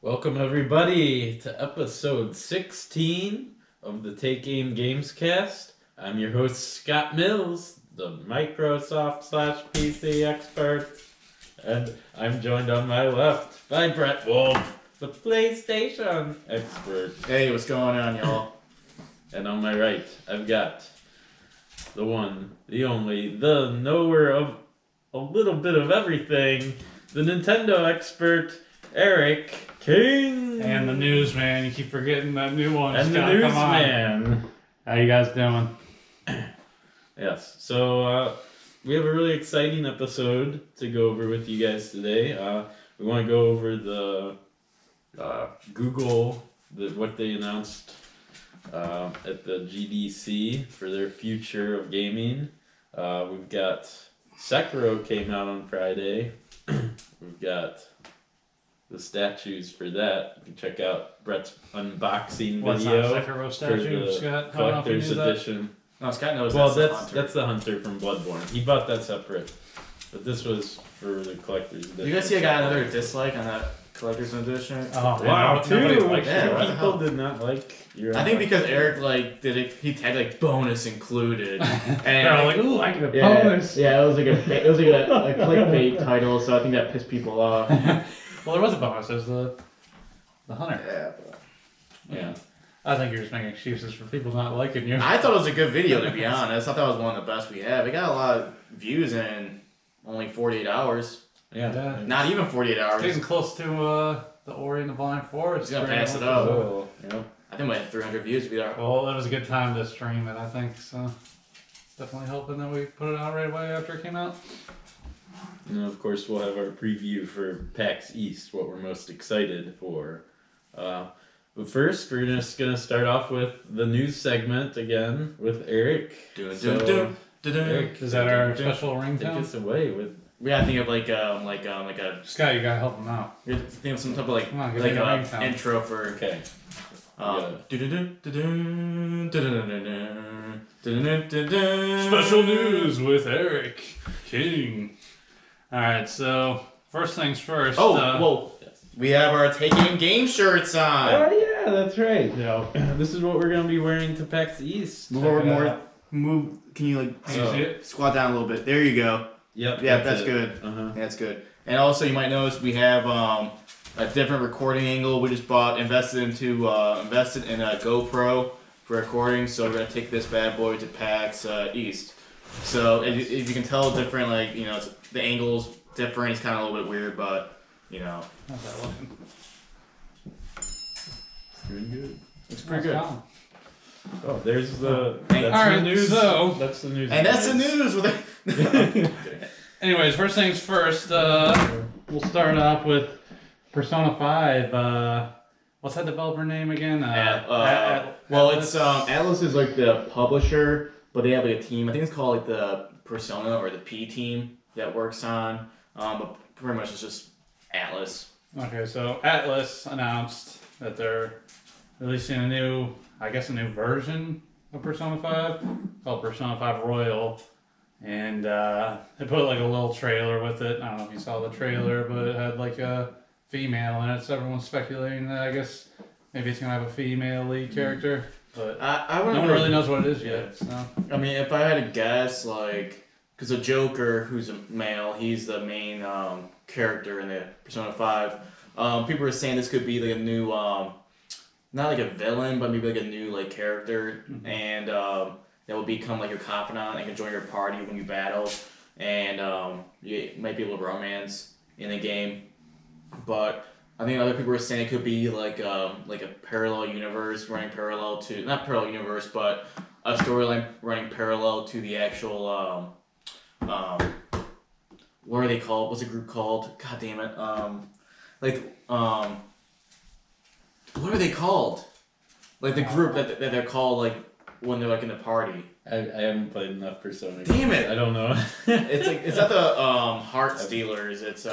Welcome everybody to episode 16 of the Take Aim Gamescast. I'm your host Scott Mills, the Microsoft/PC expert, and I'm joined on my left by Brett Wolf, the PlayStation expert. Hey, what's going on, y'all? And on my right, I've got the one, the only, the knower of a little bit of everything, the Nintendo expert, Eric King. And the newsman, you keep forgetting that new one. And the newsman. How you guys doing? Yes, so we have a really exciting episode to go over with you guys today. We want to go over the Google, what they announced at the GDC for their future of gaming. We've got Sekiro came out on Friday. We've got the statues for that. You can check out Brett's unboxing video Sekiro for statue, the Scott? collector's edition. No, Scott knows. Well, that's the hunter from Bloodborne. He bought that separate, but this was for the collector's edition. You guys see I got another dislike on that collector's edition? Oh, Wow, nobody two likes Yeah, it. what the people hell? did not like your. I think because Eric did it, he tagged bonus included, and They're all like, ooh, I get a bonus. yeah, it was like a clickbait title, so I think that pissed people off. Well, there was a bonus. There's the hunter. Yeah. I think you're just making excuses for people not liking you. I thought it was a good video, to be honest. I thought it was one of the best we have. We got a lot of views in only 48 hours. Yeah. Not even 48 hours. Getting close to the Ori and the Blind Forest. He's gonna stream. pass it up. Oh, yeah. I think we had 300 views. We got. Well, it was a good time to stream it, I think. So it's definitely helping that we put it out right away after it came out. And of course, we'll have our preview for PAX East, what we're most excited for. But first, we're just gonna start off with the news segment again with Eric. Eric, Is that our take special us ringtone? away with. We gotta think of like a. Scott, you gotta help him out. You have to think of some type of Come on, give me the ringtone. intro for. Okay. Special news with Eric King. Alright, so first things first. Whoa! We have our Taking Game shirts on. Oh yeah, that's right. Yeah. This is what we're gonna be wearing to PAX East. Move. Can you Can you see it? squat down a little bit? There you go. Yep. Yeah, that's it. good. Uh-huh. That's good. And also, you might notice we have a different recording angle. We just invested in a GoPro for recording. So we're gonna take this bad boy to PAX East. So if you can tell, different the angle's different. It's kind of a little bit weird, but How's that looking? Doing good. it's pretty good. Oh, there's the. Thanks. That's Alright, the news. so- That's the news. And that's the news. Anyways, first things first, we'll start off with Persona 5. What's that developer name again? Well, it's Atlas is like the publisher, but they have like a team. I think it's called like the Persona or the P team that works on. But pretty much it's just Atlas. Okay, so Atlas announced that they're releasing a new version of Persona 5 called Persona 5 Royal. And they put like a little trailer with it. I don't know if you saw the trailer, but it had like a female in it. So everyone's speculating that I guess maybe it's going to have a female lead character. But no one really knows what it is yet. So. I mean, if I had to guess, because the Joker, who's a male, he's the main character in the Persona 5. People are saying this could be like a new, not like a villain, but maybe like a new character, and that will become like your confidant and can join your party when you battle, and you might be able to romance in the game. But I think other people are saying it could be like a parallel universe running parallel to, not parallel universe, but a storyline running parallel to the actual what are they called? What's the group called? God damn it. What are they called? Like the group that they're called when they're in the party. I haven't played enough Persona. Damn it! I don't know. It's not the Heart Stealers. It's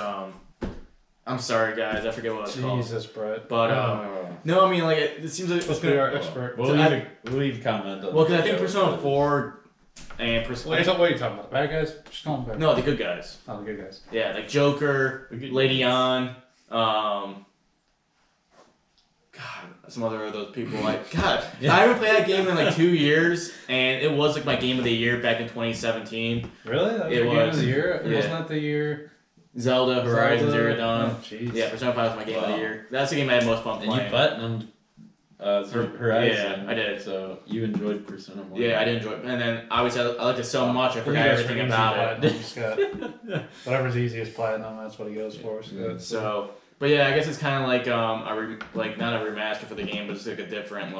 I'm sorry guys, I forget what it's called. Jesus, Brett. But no, I mean it seems like Let's be our expert. We'll leave comment on. Well, because I think Persona 4 and What are you talking about? The bad guys? Just call them bad. No, the good guys. Oh, the good guys. Yeah, like Joker, Lady On, some other of those people. Like, God, I haven't played that game in like 2 years, and it was like my game of the year back in 2017. Really? That was your game of the year? Yeah. Wasn't that the year? Zelda Horizon Zero Dawn. Oh, jeez. Yeah, Persona 5 was my game of the year. That's the game I had most fun playing. And you platinumed Horizon. Yeah, I did. So you enjoyed Persona more. Yeah, I did enjoy it. And then obviously I liked it so much, I forgot everything about it. Just got whatever's easiest platinum, that's what he goes for. So, but yeah, I guess it's kind of like not a remaster for the game, but it's like a different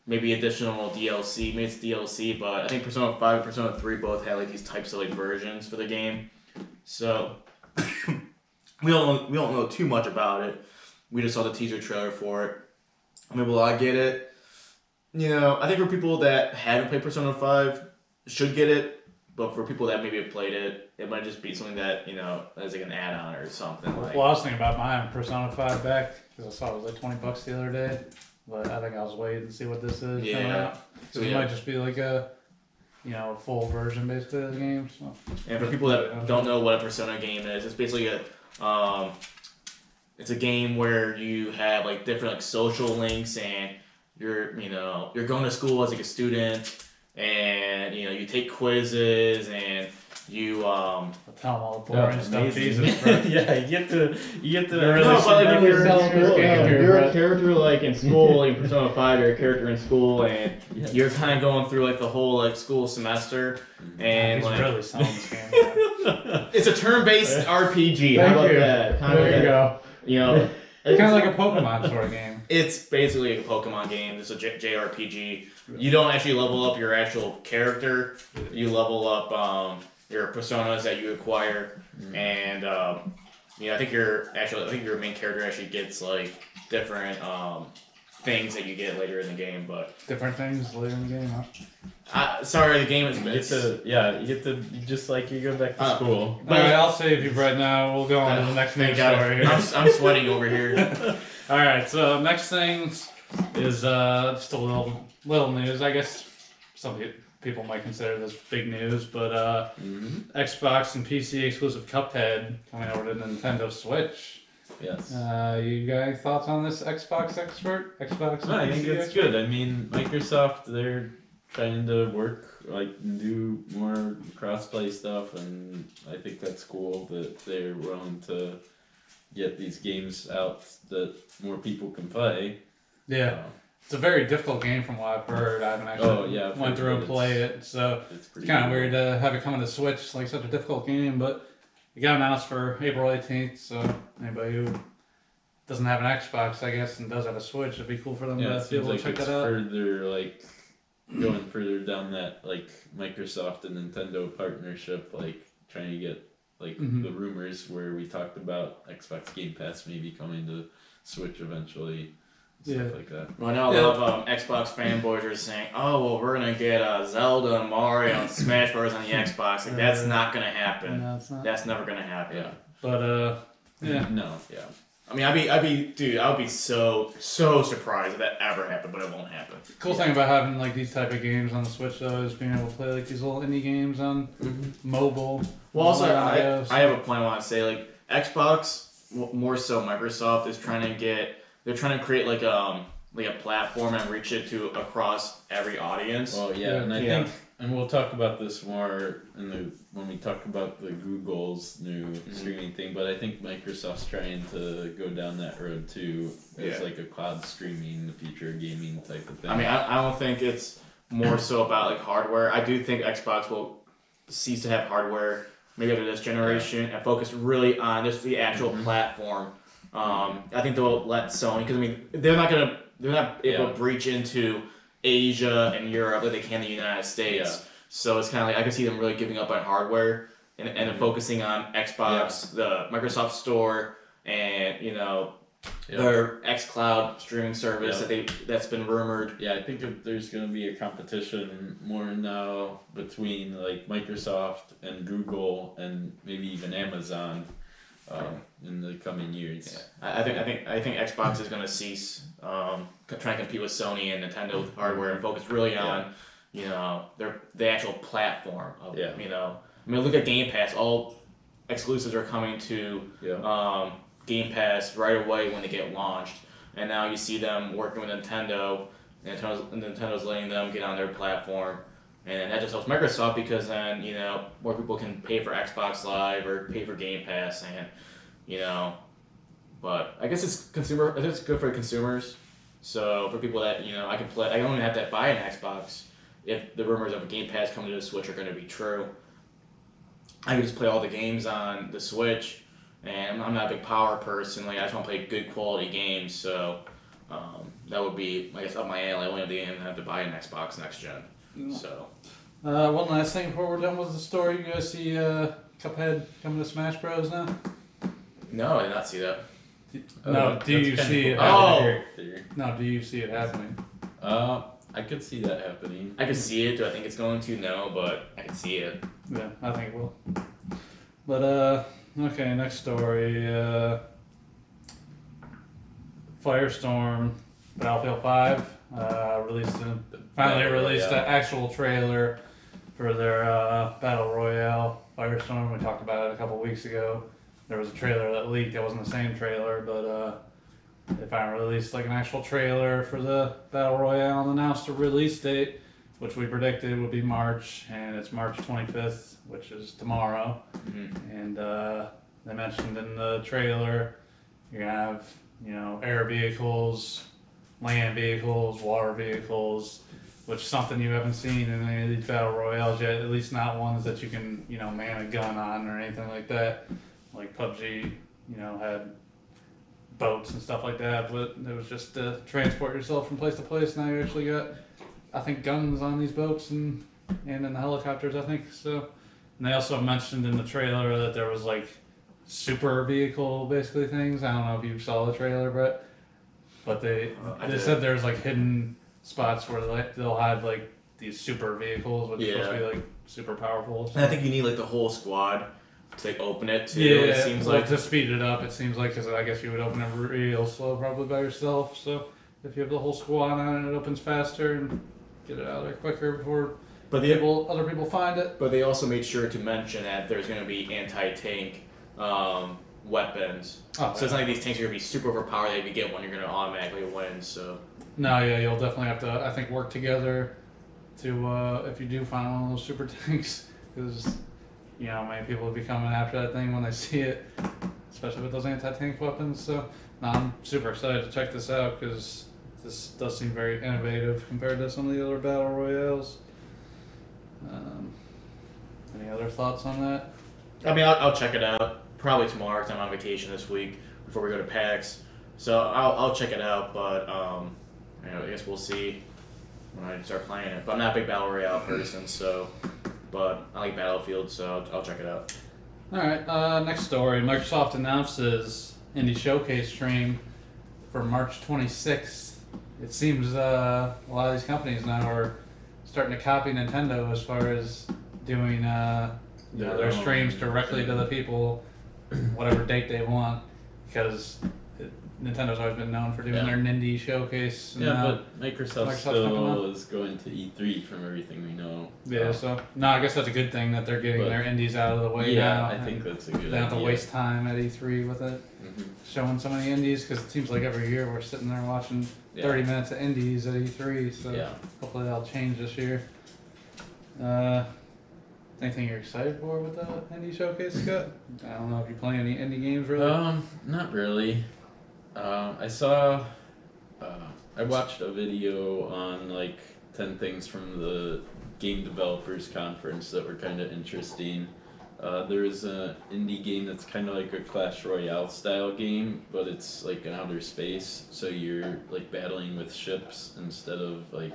maybe additional DLC. Maybe it's DLC, but I think Persona 5 and Persona 3 both had like these types of like versions for the game. So we don't know too much about it. We just saw the teaser trailer for it. I mean, will I get it? I think for people that haven't played Persona 5 should get it, but for people that maybe have played it, it might just be something that, as like an add-on or something. Well, I was thinking about buying Persona 5 back because I saw it was like $20 the other day, but I think I was waiting to see what this is coming out. So it might just be like a full version basically of the game. So. And for people that don't know what a Persona game is, it's basically it's a game where you have like different like social links, and you're going to school as like a student, and you take quizzes, and you I'll tell them all the boring stuff. Jesus, yeah, you get to really you're a character like in school, like in Persona 5, you're a character in school, and you're kind of going through like the whole like school semester, and he's like really selling this game. it's a turn-based RPG. How about that? There you go. It's kind of like a Pokemon sort of game. It's basically a Pokemon game. It's a JRPG. You don't actually level up your actual character. You level up your personas that you acquire, and I think your main character actually gets like different things that you get later in the game. But different things later in the game, huh? Sorry, the game is. You go back to school. But alright, I'll save you right now. We'll go on to the next news story. I'm sweating over here. Alright, so next thing is just a little news. I guess some people might consider this big news, but Xbox and PC exclusive Cuphead coming over to Nintendo Switch. Yes. You got any thoughts on this, Xbox expert? No, I think it's good. I mean, Microsoft, they're trying to do more cross-play stuff, and I think that's cool that they're willing to get these games out that more people can play. Yeah. It's a very difficult game from what I've heard. I haven't actually went through and played it, so it's kind of weird to have it come to Switch, like such a difficult game, but it got announced for April 18th, so anybody who doesn't have an Xbox, I guess, and does have a Switch, it'd be cool for them to be able to check that out. Further, going further down that, Microsoft and Nintendo partnership, trying to get, the rumors where we talked about Xbox Game Pass maybe coming to Switch eventually. Stuff like that. Well, I know a lot of Xbox fanboys are saying, "Oh, well, we're gonna get Zelda and Mario and Smash Bros on the Xbox." That's not gonna happen. No, it's not. That's never gonna happen. Yeah. But No. Yeah. I mean, I would be so surprised if that ever happened, but it won't happen. The cool thing about having these type of games on the Switch though is being able to play these little indie games on mobile. Well, also I have a point I want to say. Xbox, more so Microsoft, is trying to create a platform and reach it to across every audience. Well, and I think, and we'll talk about this more when we talk about the Google's new streaming thing. But I think Microsoft's trying to go down that road too, as a cloud streaming, the future of gaming type of thing. I mean, I don't think it's more so about hardware. I do think Xbox will cease to have hardware maybe after this generation and focus really on just the actual platform. I think they'll let Sony, because they're not able to breach into Asia and Europe like they can the United States. Yeah. So it's kind of I can see them really giving up on hardware and focusing on Xbox, the Microsoft Store, and their xCloud streaming service that's been rumored. Yeah, I think if there's going to be a competition more now between Microsoft and Google and maybe even Amazon. In the coming years. Yeah. I think Xbox is going to cease trying to compete with Sony and Nintendo with hardware and focus really on the actual platform of look at Game Pass. All exclusives are coming to Game Pass right away when they get launched. and now you see them working with Nintendo. Nintendo's letting them get on their platform, and that just helps Microsoft because then more people can pay for Xbox Live or pay for Game Pass, and But I guess it's good for consumers. So for people that I can play, I don't even have to buy an Xbox if the rumors of a Game Pass coming to the Switch are going to be true. I can just play all the games on the Switch, and I'm not a big power person. Like I just want to play good quality games, so that would be, I guess, up my alley. I won't even have to buy an Xbox next gen. Yeah. So. One last thing before we're done with the story. You guys see Cuphead coming to Smash Bros. Now? No, I did not see that. No, do you see it happening? No, do you see it happening? I could see that happening. I could see it. Do I think it's going to? No, but I can see it. Yeah, I think it will. But okay, next story. Firestorm, Battlefield 5 finally released an actual trailer for their Battle Royale, Firestorm. We talked about it a couple weeks ago. There was a trailer that leaked. It wasn't the same trailer, but they finally released like an actual trailer for the Battle Royale and announced a release date, which we predicted would be March, and it's March 25th, which is tomorrow. Mm-hmm. And they mentioned in the trailer you're gonna have air vehicles, land vehicles, water vehicles, which is something you haven't seen in any of these battle royales yet. At least not ones that you can man a gun on or anything like that. Like PUBG, had boats and stuff like that, but it was just to transport yourself from place to place. Now you actually got, I think, guns on these boats and in the helicopters, I think. So, and they also mentioned in the trailer that there was like super vehicle basically things. I don't know if you saw the trailer, but they said there's like hidden spots where they'll have like these super vehicles, which are supposed to be like super powerful. So. And I think you need like the whole squad to like open it too. Yeah, it seems like to speed it up. It seems like, because I guess you would open it real slow probably by yourself. So if you have the whole squad on it, it opens faster and get it out there quicker before other people find it. But they also made sure to mention that there's going to be anti-tank weapons. So it's not like these tanks are going to be super overpowered that if you get one, you're going to automatically win. So no, yeah, you'll definitely have to, I think, work together to if you do find one of those super tanks, because many people will be coming after that thing when they see it, especially with those anti-tank weapons. So no, I'm super excited to check this out because this does seem very innovative compared to some of the other battle royales. Any other thoughts on that? I mean, I'll check it out probably tomorrow because I'm on vacation this week before we go to PAX. So I'll check it out, but I guess we'll see when I start playing it. But I'm not a big battle royale person, so. But I like Battlefield, so I'll check it out. All right, next story. Microsoft announces Indie Showcase stream for March 26th. It seems a lot of these companies now are starting to copy Nintendo as far as doing their streams directly to the people, whatever date they want, because Nintendo's always been known for doing their Indie Showcase. But Microsoft still is going to E3 from everything we know. Yeah, so no, I guess that's a good thing that they're getting their indies out of the way now. Yeah, I think that's a good idea. They don't have to waste time at E3 with it, showing so many indies, because it seems like every year we're sitting there watching 30 minutes of indies at E3, so hopefully that'll change this year. Anything you're excited for with the Indie Showcase, Scott? I don't know if you play any indie games really. Not really. I watched a video on like 10 things from the Game Developers Conference that were kind of interesting. There is an indie game that's kind of like a Clash Royale style game, but it's like in outer space, so you're like battling with ships instead of like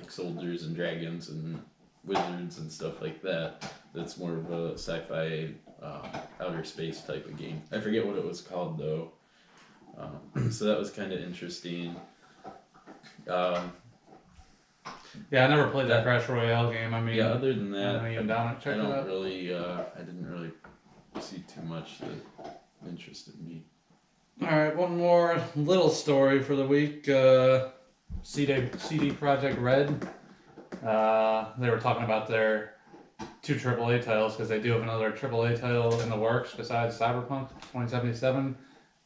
soldiers and dragons and wizards and stuff like that. That's more of a sci-fi outer space type of game. I forget what it was called though. So that was kind of interesting. Yeah, I never played that Clash Royale game. I mean, other than that, I didn't really see too much that interested me. All right, one more little story for the week. CD Projekt Red. They were talking about their 2 AAA titles, because they do have another AAA title in the works besides Cyberpunk 2077.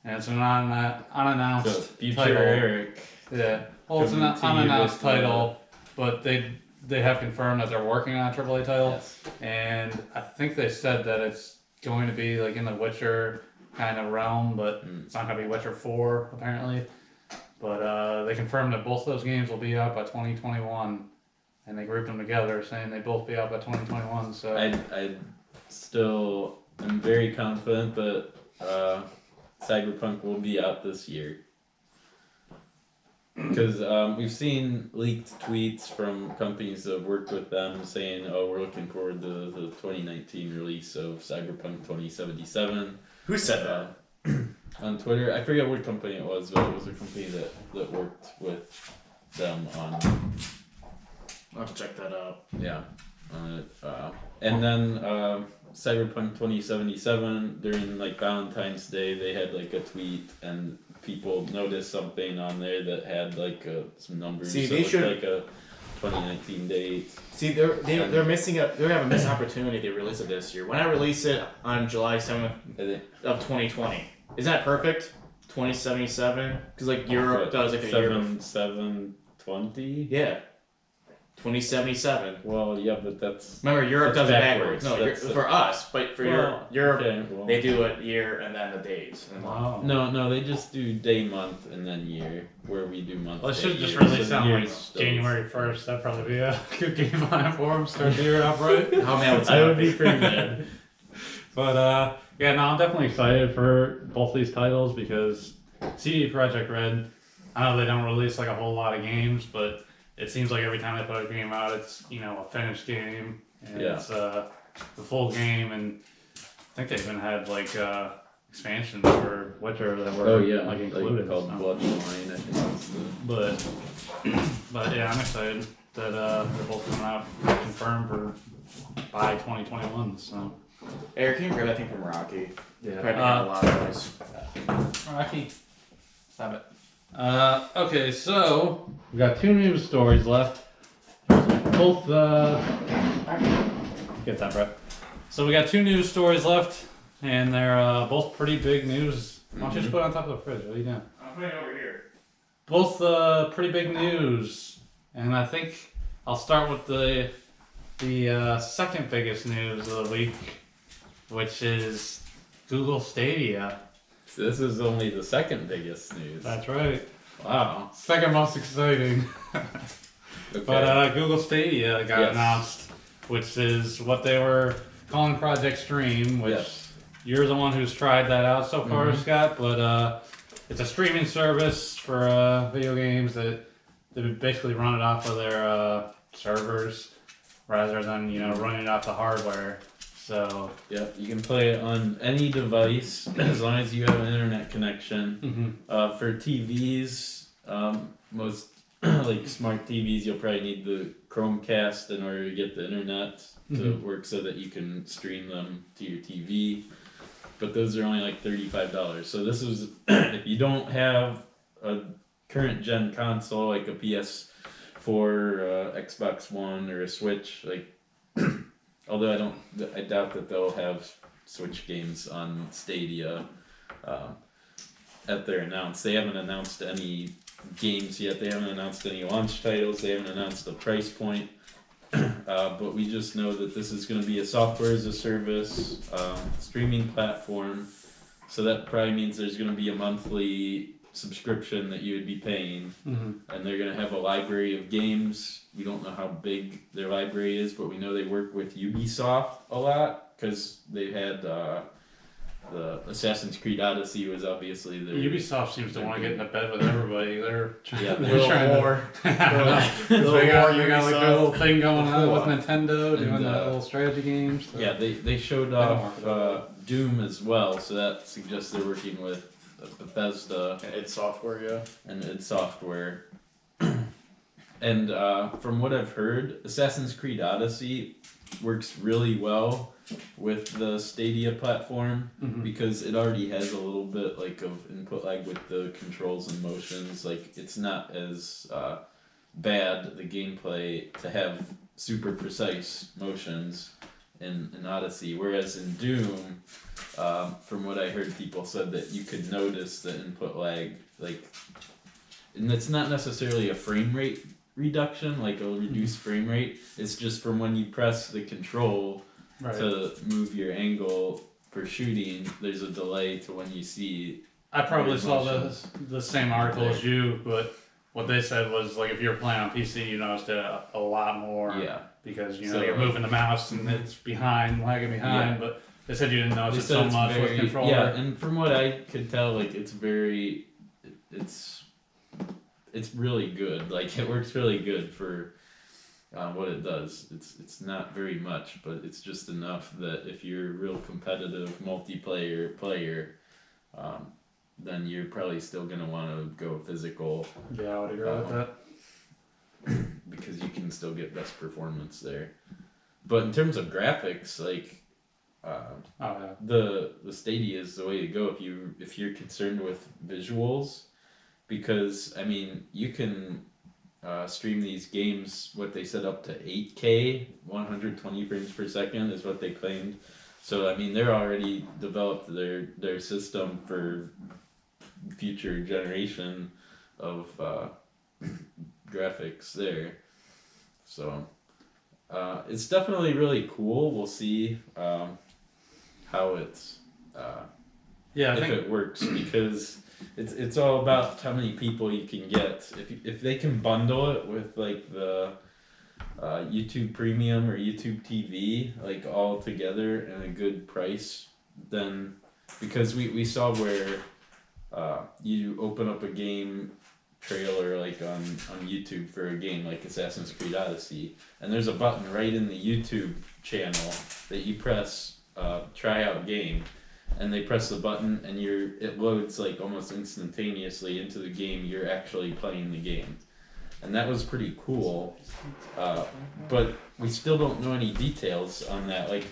and it's an unannounced So, future title. Eric. Yeah, well, it's an Coming to you unannounced with, title, but they have confirmed that they're working on a AAA title, Yes. and I think they said that it's going to be like in the Witcher kind of realm, but it's not going to be Witcher 4 apparently. But they confirmed that both those games will be out by 2021, and they grouped them together, saying they both be out by 2021. So I still am very confident that Cyberpunk will be out this year. Because we've seen leaked tweets from companies that have worked with them saying, "Oh, we're looking forward to the 2019 release of Cyberpunk 2077." Who said that? On Twitter, I forget what company it was, but it was a company that worked with them on. I'll have to check that out. Yeah, on it. And then Cyberpunk 2077 during like Valentine's Day, they had like a tweet and people noticed something on there that had like some numbers. See, so they it's should like a 2019 date. See, they're missing a they're having a missed opportunity to release it this year. When I release it on July 7th of 2020, isn't that perfect? 2077, because like Europe does like a year. 7/7/20. Yeah. 2077. Well, yeah, but that's. Remember, Europe That's does it backwards. backwards. No, for us, but for Europe, okay, well. they do it year and then the days. And wow. No, they just do day, month, and then year, where we do month. Well, they day, should have just year. released So that on like years does- January 1st. That'd probably be a good game plan for them. Start the year off right. Oh man, I would be pretty mad. But yeah, no, I'm definitely excited for both these titles because CD Projekt Red, I know they don't release like a whole lot of games, but it seems like every time they put a game out, it's a finished game and it's the full game, and I think they even had like expansions for Witcher that were like included. Called Bloodline, I think that's the. But yeah, I'm excited that they're both coming out confirmed for by 2021. So. Eric, can you grab that thing from Rocky? Yeah. Probably got a lot of noise. Rocky, stop it. Okay, so we got two news stories left. Both get that, Brett. So we got two news stories left, and they're both pretty big news. Why don't you just put it on top of the fridge? What are you doing? I'm putting it over here. Both pretty big news, and I think I'll start with the second biggest news of the week, which is Google Stadia. So this is only the second biggest news. That's right. Wow. Second most exciting. Okay. But Google Stadia got announced, which is what they were calling Project Stream, which you're the one who's tried that out so far, Scott. But it's a streaming service for video games that they basically run it off of their servers rather than running it off the hardware. So you can play it on any device as long as you have an internet connection. For TVs, most like smart TVs, you'll probably need the Chromecast in order to get the internet to work so that you can stream them to your TV. But those are only like $35. So this is if you don't have a current gen console like a PS4, Xbox One, or a Switch, like. Although I doubt that they'll have Switch games on Stadia at their announce. They haven't announced any games yet. They haven't announced any launch titles. They haven't announced a price point. But we just know that this is going to be a software as a service streaming platform. So that probably means there's going to be a monthly subscription that you would be paying, and they're going to have a library of games. We don't know how big their library is, but we know they work with Ubisoft a lot because they had the Assassin's Creed Odyssey was obviously their. Ubisoft seems to want to get into bed with everybody. They're they're trying war. They got like a little thing going on with Nintendo doing the little strategy games. So. Yeah, they showed off Doom as well, so that suggests they're working with Bethesda and id Software, and id Software. And from what I've heard, Assassin's Creed Odyssey works really well with the Stadia platform because it already has a little bit like of input lag with the controls and motions. Like it's not as bad the gameplay to have super precise motions. in Odyssey, whereas in Doom, from what I heard, people said that you could notice the input lag, like, and it's not necessarily a frame rate reduction, like a reduced frame rate. It's just from when you press the control to move your angle for shooting, there's a delay to when you see. I probably saw the same article as you, but what they said was like if you're playing on PC, you noticed it a lot more. Yeah. Because you're moving the mouse and it's lagging behind. Yeah. But they said you didn't notice it so much with controller. Yeah, and from what I could tell, like it's really good. Like it works really good for what it does. It's not very much, but it's just enough that if you're a real competitive multiplayer player, then you're probably still gonna want to go physical. Yeah, I would agree with that. Because you can still get best performance there. But in terms of graphics, like the Stadia is the way to go if you're concerned with visuals, because I mean you can stream these games what they set up to 8K, 120 frames per second is what they claimed. So I mean they're already developed their system for future generation of graphics there, so it's definitely really cool. We'll see how it's if it works, because it's all about how many people you can get. If they can bundle it with like the YouTube Premium or YouTube TV, like all together at a good price, then because we saw where you open up a game trailer like on YouTube for a game like Assassin's Creed Odyssey, and there's a button right in the YouTube channel that you press try out game, and they press the button and it loads like almost instantaneously into the game. You're actually playing the game, and that was pretty cool, but we still don't know any details on that. Like,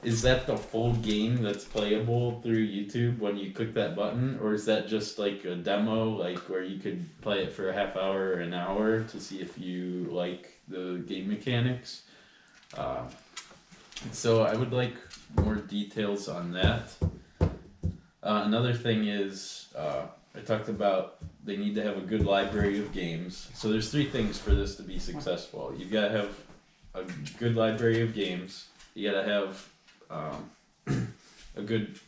is that the full game that's playable through YouTube when you click that button, or is that just like a demo, like where you could play it for a half hour or an hour to see if you like the game mechanics? So I would like more details on that. Another thing is, I talked about they need to have a good library of games. So there's 3 things for this to be successful. You've got to have a good library of games. You got to have a good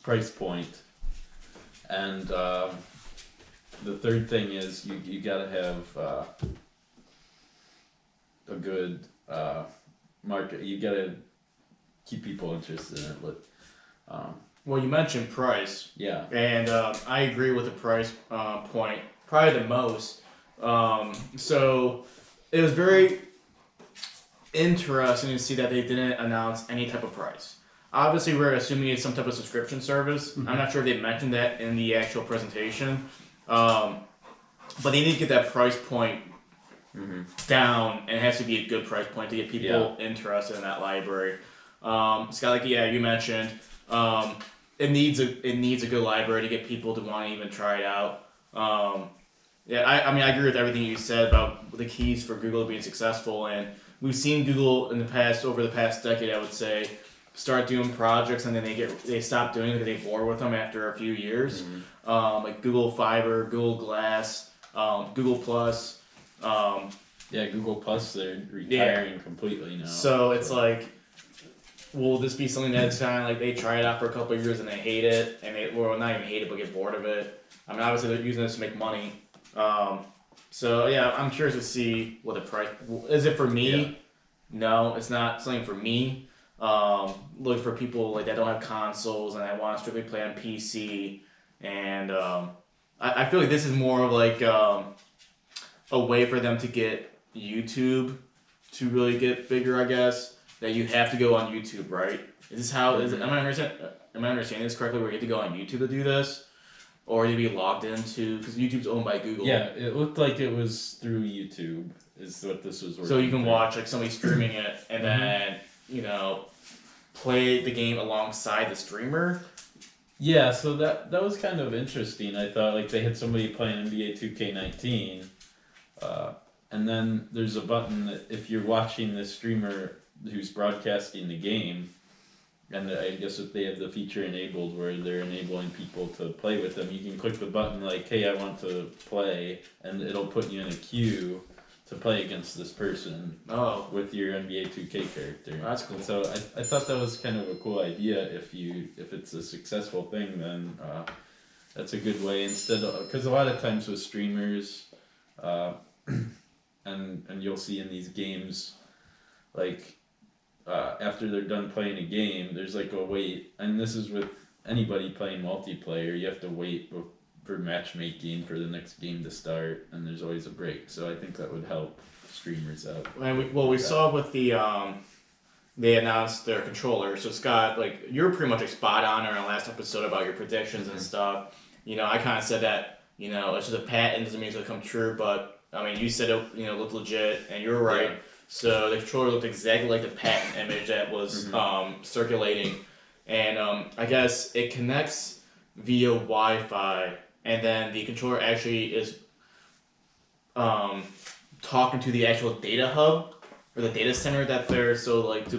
price point, and the third thing is you gotta have a good market. You gotta keep people interested in it. But well, you mentioned price. Yeah. And I agree with the price point, probably the most. So it was very interesting to see that they didn't announce any type of price. Obviously, we're assuming it's some type of subscription service. Mm-hmm. I'm not sure if they mentioned that in the actual presentation. But they need to get that price point down, and it has to be a good price point to get people interested in that library. Scott, like you mentioned, it needs a good library to get people to want to even try it out. I mean, I agree with everything you said about the keys for Google being successful, and we've seen Google over the past decade, I would say, start doing projects and then they stop doing it because they bore with them after a few years. Like Google Fiber, Google Glass, Google Plus. Google Plus, they're retiring completely now. So it's like, will this be something that's kind of like they try it out for a couple of years and they hate it, and not even hate it, but get bored of it? I mean, obviously they're using this to make money. So yeah, I'm curious to see what the price is. It for me? Yeah. No, it's not something for me. Look for people like that don't have consoles and that want to strictly play on PC. And I feel like this is more of like a way for them to get YouTube to really get bigger, I guess. That you have to go on YouTube, right? Is this how? Am I understanding this correctly? Where you have to go on YouTube to do this? Or you be logged into, because YouTube's owned by Google. Yeah, it looked like it was through YouTube is what this was working. So you can watch like somebody streaming it and then, play the game alongside the streamer. Yeah, so that was kind of interesting. I thought like they had somebody playing NBA 2K19, and then there's a button that if you're watching the streamer who's broadcasting the game. And I guess if they have the feature enabled where they're enabling people to play with them, you can click the button like, hey, I want to play, and it'll put you in a queue to play against this person with your NBA 2K character. That's cool. And so I thought that was kind of a cool idea. If it's a successful thing, then that's a good way instead of, because a lot of times with streamers, and you'll see in these games, like, after they're done playing a game, there's like a wait, and this is with anybody playing multiplayer, you have to wait for matchmaking for the next game to start, and there's always a break. So I think that would help streamers out. And we saw with the they announced their controller. So Scott, like, you're pretty much spot on in our last episode about your predictions and stuff. You know, I kind of said that, you know, it's just a patent, doesn't mean it's gonna come true, but I mean, you said it, you know, looked legit, and you were right. Yeah. So the controller looked exactly like the patent image that was circulating, and I guess it connects via Wi-Fi, and then the controller actually is talking to the actual data hub or the data center that they're like to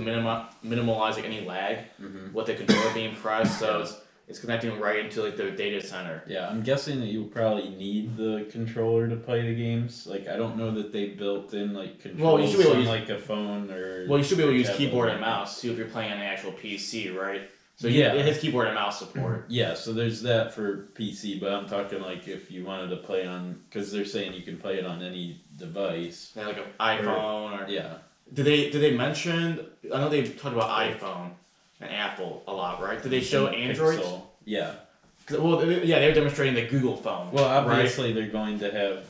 minimize like any lag with the controller being pressed. So it's connecting right into like the data center. Yeah, I'm guessing that you probably need the controller to play the games. Like, I don't know that they built in like controls you should be able to use, like a phone or. Well, you should be able to use keyboard and mouse too if you're playing on an actual PC, right? So yeah, it has keyboard and mouse support. Yeah, so there's that for PC, but I'm talking like if you wanted to play on, because they're saying you can play it on any device. Yeah, like an iPhone or. Yeah. Did they mention? I know they talked about iPhone and Apple a lot, right? Did they show Android? Pixel. Yeah. Well, yeah, they were demonstrating the Google phone. Well, obviously they're going to have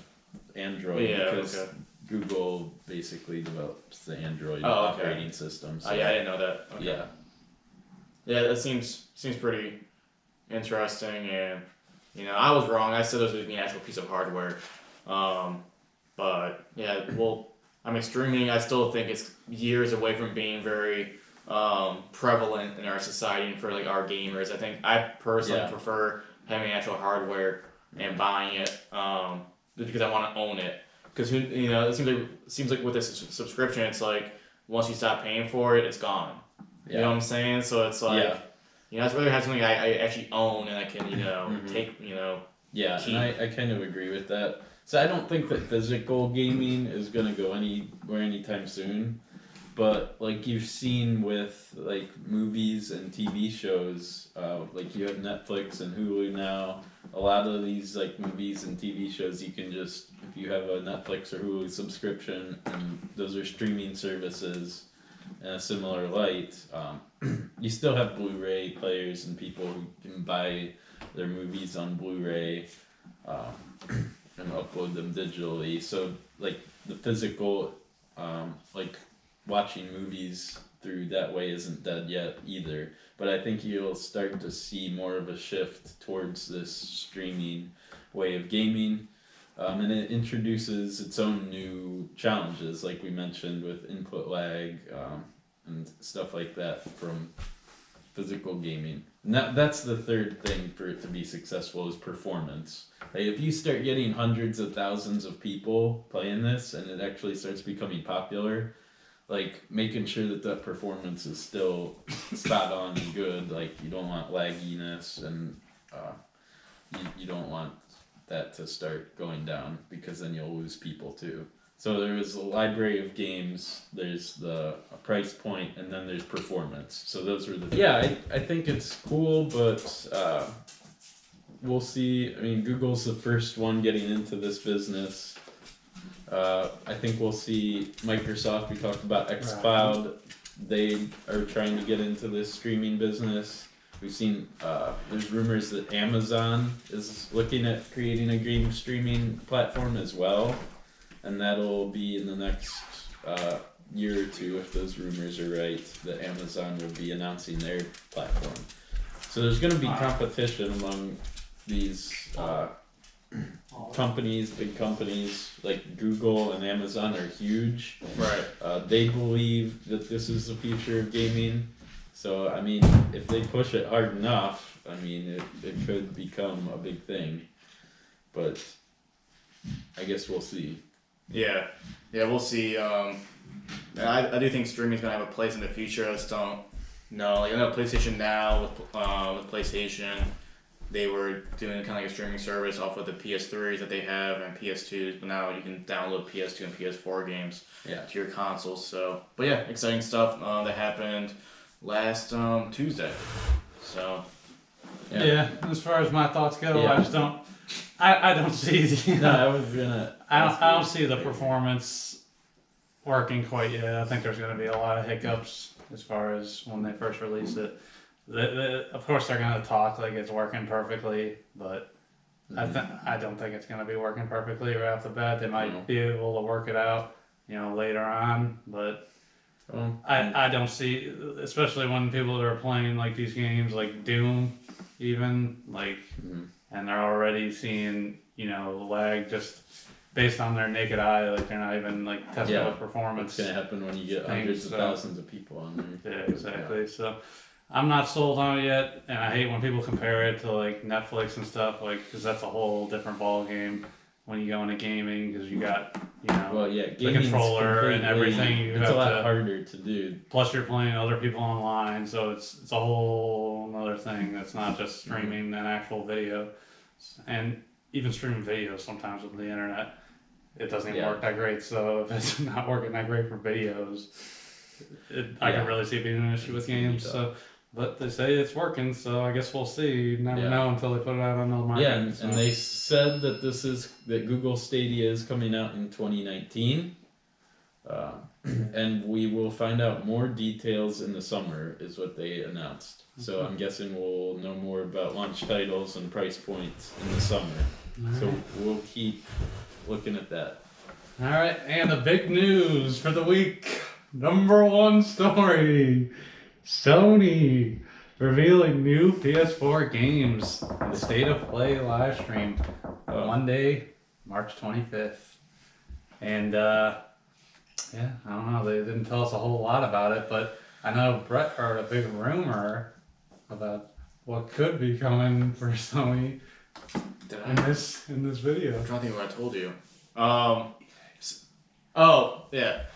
Android because okay. Google basically develops the Android operating system. So yeah, I didn't know that. Okay. Yeah. Yeah, that seems pretty interesting, and you know, I was wrong. I said it was an actual piece of hardware, but yeah, well, I mean, streaming, I still think it's years away from being very prevalent in our society and for like our gamers. I think I personally prefer having actual hardware and buying it just because I want to own it. Because you know, it seems like with this subscription, it's like once you stop paying for it, it's gone. Yeah. You know what I'm saying? So it's like, you know, I'd rather have something I actually own and I can, you know, take, you know. Yeah, keep. And I kind of agree with that. So I don't think that physical gaming is going to go anywhere anytime soon. But like you've seen with like movies and TV shows, like you have Netflix and Hulu now. A lot of these like movies and TV shows, you can just, if you have a Netflix or Hulu subscription, and those are streaming services in a similar light, you still have Blu-ray players and people who can buy their movies on Blu-ray and upload them digitally. So like the physical, like watching movies through that way isn't dead yet either. But I think you'll start to see more of a shift towards this streaming way of gaming. And it introduces its own new challenges, like we mentioned, with input lag and stuff like that from physical gaming. And that's the third thing for it to be successful is performance. Like if you start getting hundreds of thousands of people playing this and it actually starts becoming popular, like making sure that performance is still spot on and good. Like you don't want lagginess and you don't want that to start going down because then you'll lose people too. So there is a library of games, there's the price point, and then there's performance. So those were the... Yeah, I think it's cool, but we'll see. I mean, Google's the first one getting into this business. I think we'll see Microsoft, we talked about xCloud. They are trying to get into this streaming business. We've seen, there's rumors that Amazon is looking at creating a game streaming platform as well. And that'll be in the next year or two, if those rumors are right, that Amazon will be announcing their platform. So there's going to be competition among these companies, big companies like Google and Amazon are huge. Right. They believe that this is the future of gaming. So, I mean, if they push it hard enough, I mean, it could become a big thing. But I guess we'll see. Yeah, we'll see. I do think streaming is going to have a place in the future. I just don't know. Like, I know PlayStation Now with PlayStation, they were doing kind of like a streaming service off of the PS3s that they have and PS2s, but now you can download PS2 and PS4 games to your consoles. So, but yeah, exciting stuff that happened last Tuesday. So, yeah. As far as my thoughts go, I just don't. I don't see the. No, I was gonna. I don't see the performance working quite yet. I think there's going to be a lot of hiccups as far as when they first release it. Of course, they're going to talk like it's working perfectly, but I don't think it's going to be working perfectly right off the bat. They might be able to work it out, later on, but I don't see, especially when people are playing like these games like Doom, even like, and they're already seeing lag just based on their naked eye, like they're not even like testing with performance. What's gonna happen when you get hundreds of thousands of people on there? Yeah, exactly. Yeah. So I'm not sold on it yet, and I hate when people compare it to like Netflix and stuff, like because that's a whole different ball game when you go into gaming because you got the controller and everything. It's a lot harder to do. Plus, you're playing other people online, so it's a whole other thing. That's not just streaming an actual video, and even streaming videos sometimes with the internet. It doesn't even work that great, so if it's not working that great for videos, I can really see it being an issue with games. So, but they say it's working, so I guess we'll see. You never know until they put it out on the market. Yeah, and they said that that Google Stadia is coming out in 2019, and we will find out more details in the summer, is what they announced. So I'm guessing we'll know more about launch titles and price points in the summer. So we'll keep looking at that. All right, and the big news for the week. Number one story. Sony revealing new PS4 games in the State of Play live stream Monday, March 25th. And I don't know, they didn't tell us a whole lot about it, but I know Brett heard a big rumor about what could be coming for Sony in this video. I'm trying to think what I told you.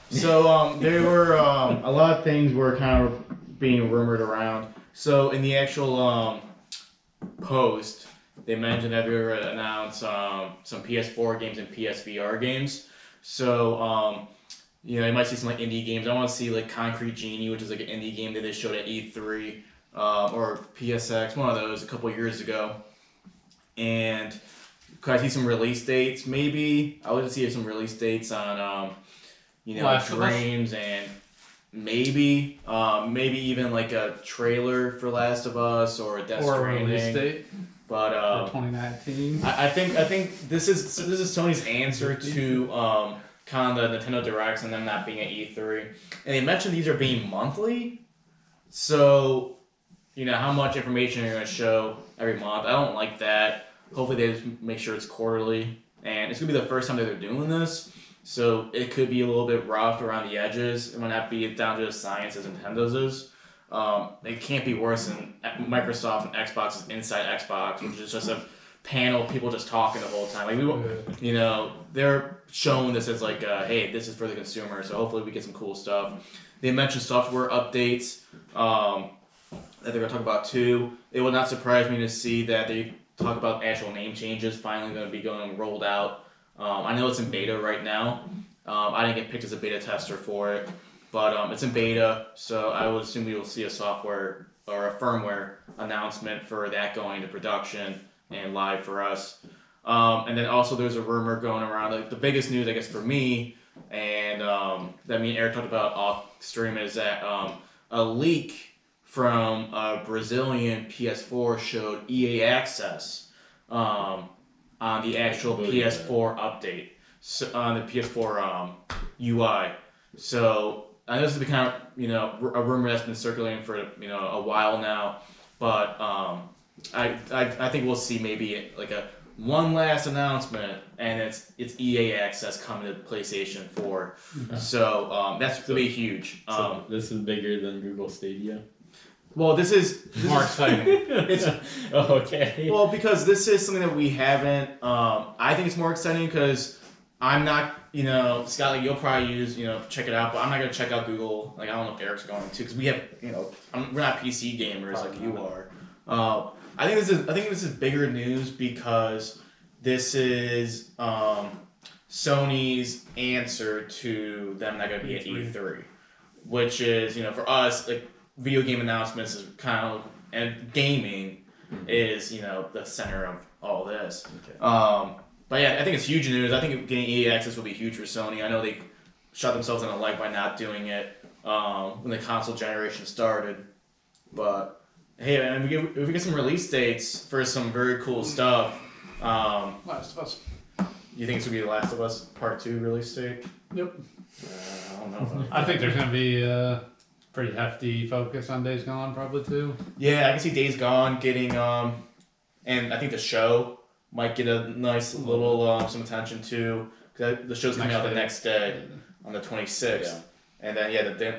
So there were a lot of things were kind of being rumored around. So in the actual post, they mentioned that they were going to announce some PS4 games and PSVR games. So you might see some like indie games. I want to see like Concrete Genie, which is like an indie game that they showed at E3, or PSX, one of those a couple years ago. And could I see some release dates? Maybe I would see some release dates on, Dreams and maybe even like a trailer for Last of Us or a Death Stranding. Or a release date. But 2019. I think this is Sony's answer to kind of the Nintendo Directs and them not being at E3. And they mentioned these are being monthly, so how much information you're going to show every month. I don't like that. Hopefully they just make sure it's quarterly. And it's going to be the first time that they're doing this. So it could be a little bit rough around the edges. It might not be down to the science as Nintendo's is. It can't be worse than Microsoft and Xbox's Inside Xbox, which is just a panel, people just talking the whole time. Like they're showing this as like, hey, this is for the consumer. So hopefully we get some cool stuff. They mentioned software updates that they're going to talk about too. It would not surprise me to see that they talk about actual name changes finally going to be rolled out. I know it's in beta right now. I didn't get picked as a beta tester for it, but it's in beta, so I would assume we will see a software or a firmware announcement for that going into production and live for us. And then also there's a rumor going around, like the biggest news I guess for me, and that me and Eric talked about off stream, is that a leak from a Brazilian PS4 showed EA access on the actual PS4 update, on the PS4 UI. So I know this has been kind of a rumor that's been circulating for a while now, but I think we'll see maybe like a one last announcement, and it's EA access coming to PlayStation 4. Okay. So that's gonna be huge. So this is bigger than Google Stadia. Well, this is more exciting. It's okay. Well, because this is something that we haven't. I think it's more exciting because I'm not, Scott, like, you'll probably use, check it out, but I'm not gonna check out Google. Like, I don't know if Eric's going to, because we have, we're not PC gamers like you are. I think this is bigger news because this is Sony's answer to them not gonna be at E3, which is, for us, like, video game announcements is kind of, and gaming is, the center of all this. Okay. But yeah, I think it's huge news. I think getting EA access will be huge for Sony. I know they shot themselves in the leg by not doing it when the console generation started. But hey, man, if we get some release dates for some very cool stuff. Last of Us. You think it's gonna be The Last of Us Part 2 release date? Yep. I don't know. I think there's gonna be a pretty hefty focus on Days Gone, probably too. Yeah, I can see Days Gone getting and I think the show might get a nice little some attention too, because the show's coming out the next day on the 26th, and then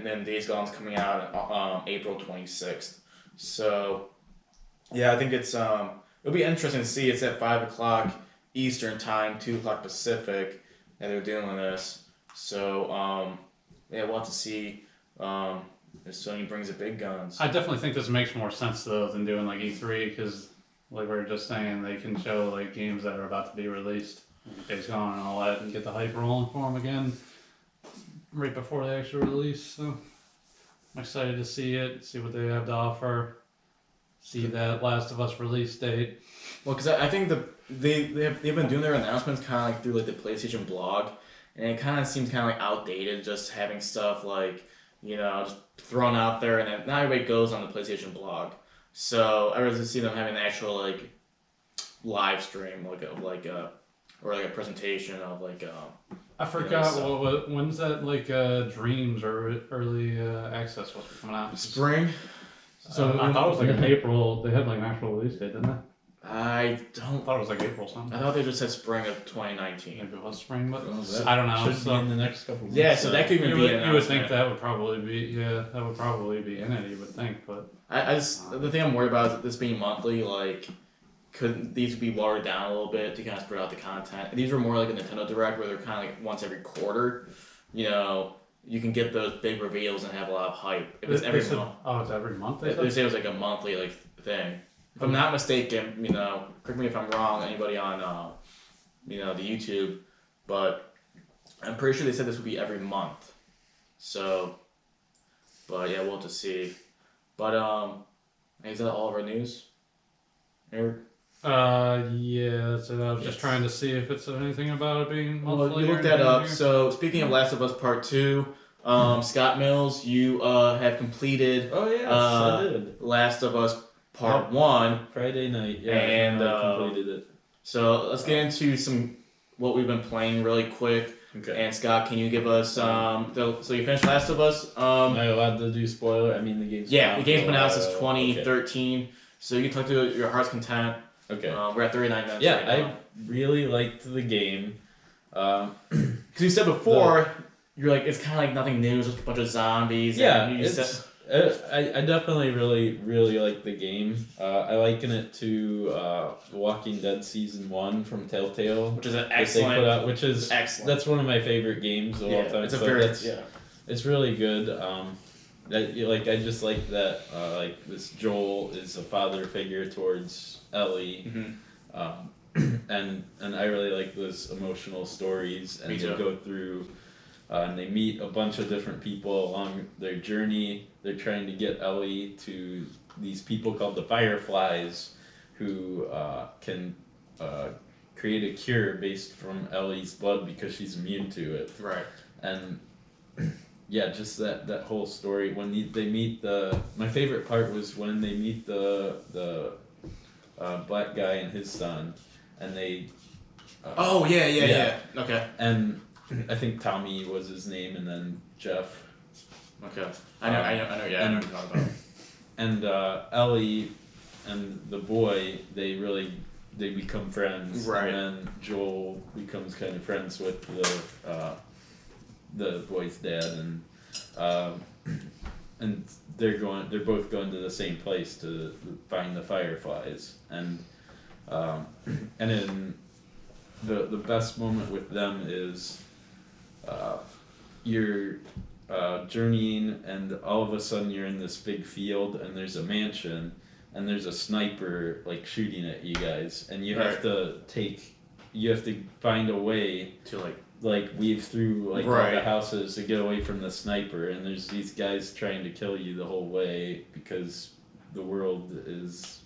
then Days Gone's coming out on April 26th. So yeah, I think it's it'll be interesting to see. It's at 5:00 Eastern time, 2:00 Pacific, and they're doing this. So yeah, we'll have to see if Sony brings the big guns. I definitely think this makes more sense though than doing like E3, because like we were just saying, they can show like games that are about to be released, like Days Gone and all that, and get the hype rolling for them again right before they actually release. So I'm excited to see it, see what they have to offer, see that Last of Us release date. Well, because I think they've been doing their announcements kind of like through like the PlayStation blog, and it kind of seems kind of like outdated, just having stuff like just thrown out there, and then not everybody goes on the PlayStation blog. So I rather see them having an actual like live stream, or like a presentation of like. I forgot when's that like Dreams or early access supposed to be coming out? Spring. So I thought it was like in April. They had like an actual release date, didn't they? I thought it was like April something. I thought they just said spring of 2019. Maybe it was spring, but Well, I don't know. Should be in the next couple weeks. Yeah, so that could even be. You would think that would probably be that would probably be in it. You would think, but the thing I'm worried about is this being monthly. Like, could these be watered down a little bit to kind of spread out the content? These were more like a Nintendo Direct, where they're kind of like once every quarter. You can get those big reveals and have a lot of hype. If it's every month. Oh, it's every month. They say it was like a monthly thing. If I'm not mistaken, correct me if I'm wrong, anybody on, the YouTube, but I'm pretty sure they said this would be every month. So, but yeah, we'll have to see. But is that all of our news? Eric? Yeah, that's it. I was just trying to see if it said anything about it being monthly. Well, you looked that up. So, speaking of Last of Us Part 2, Scott Mills, you have completed. Oh yes, I did. Last of Us Part 1. Friday night, yeah, and I completed it. So let's get into what we've been playing really quick. Okay. And Scott, can you give us so you finished Last of Us? Am I allowed to do spoiler? I mean, the game's the game's been out since okay. 2013, so you can talk to your heart's content. Okay. We're at 39 minutes. Yeah, right now. I really liked the game. Because you said before, you're like it's kind of like nothing new, just a bunch of zombies. Yeah, and I definitely really like the game. I liken it to Walking Dead Season 1 from Telltale, which is an that excellent. they put out, which is excellent. That's one of my favorite games of all time. It's a so very it's really good. I just like that. This Joel is a father figure towards Ellie. Mm-hmm. And I really like those emotional stories, and Me they too. go through. And they meet a bunch of different people along their journey. They're trying to get Ellie to these people called the Fireflies, who can create a cure based from Ellie's blood because she's immune to it. Right. And yeah, just that whole story. When they meet my favorite part was when they meet the black guy and his son, and they. Yeah. Okay. And I think Tommy was his name, and then Jeff. Okay. I know. Yeah. I know what you're talking about. And Ellie and the boy, they become friends. Right. And then Joel becomes kind of friends with the boy's dad, and they're both going to the same place to find the Fireflies, and in the best moment with them is you're journeying, and all of a sudden you're in this big field, and there's a mansion, and there's a sniper like shooting at you guys, and you have to find a way To like weave through like all Right. the houses to get away from the sniper, and there's these guys trying to kill you the whole way because the world is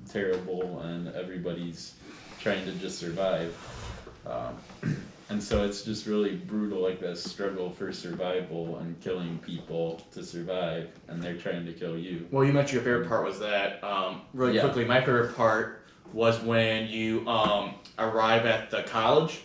terrible and everybody's trying to just survive. And so it's just really brutal, like that struggle for survival and killing people to survive, and they're trying to kill you. Well, you mentioned your favorite part was that. Really Yeah. quickly, my favorite part was when you arrive at the college,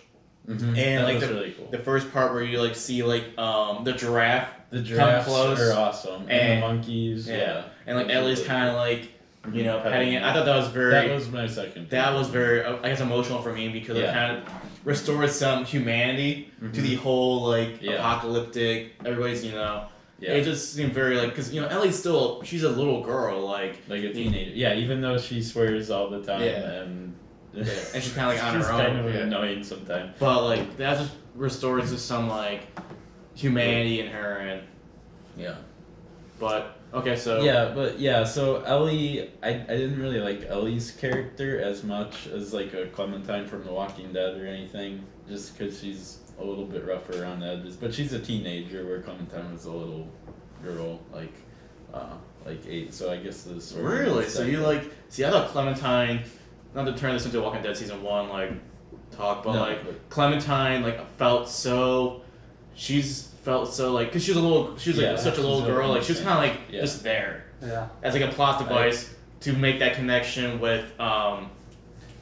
Mm-hmm. and That like was the, really cool. the first part where you like see like the giraffe The giraffes close, are awesome, and and- the monkeys, yeah. and like Those are Ellie's really kind of cool. like you know Petting petting it. it. I thought that was very. That was my second. That favorite. was very, I guess, emotional for me because it Yeah. kind of restored some humanity to the whole like Yeah. apocalyptic. Everybody's, you know, Yeah. it just seemed very like because you know Ellie's still she's a little girl like Like a teenager. Yeah, even though she swears all the time, Yeah. and and she's kind of like on she's her own. kind of yeah. annoying sometimes. But like that just restores to some like humanity in her and Yeah. but okay so So Ellie, I didn't really like Ellie's character as much as like a Clementine from The Walking Dead or anything, just because she's a little bit rougher around the edges. But she's a teenager, where Clementine was a little girl, like 8. So I guess this. really so you like see I thought Clementine, not to turn this into Walking Dead season 1 like talk, but No, like Clementine like felt so like because she was Yeah, such a little she's girl, like she was kind of like Yeah. just there Yeah. as like a plot device to make that connection with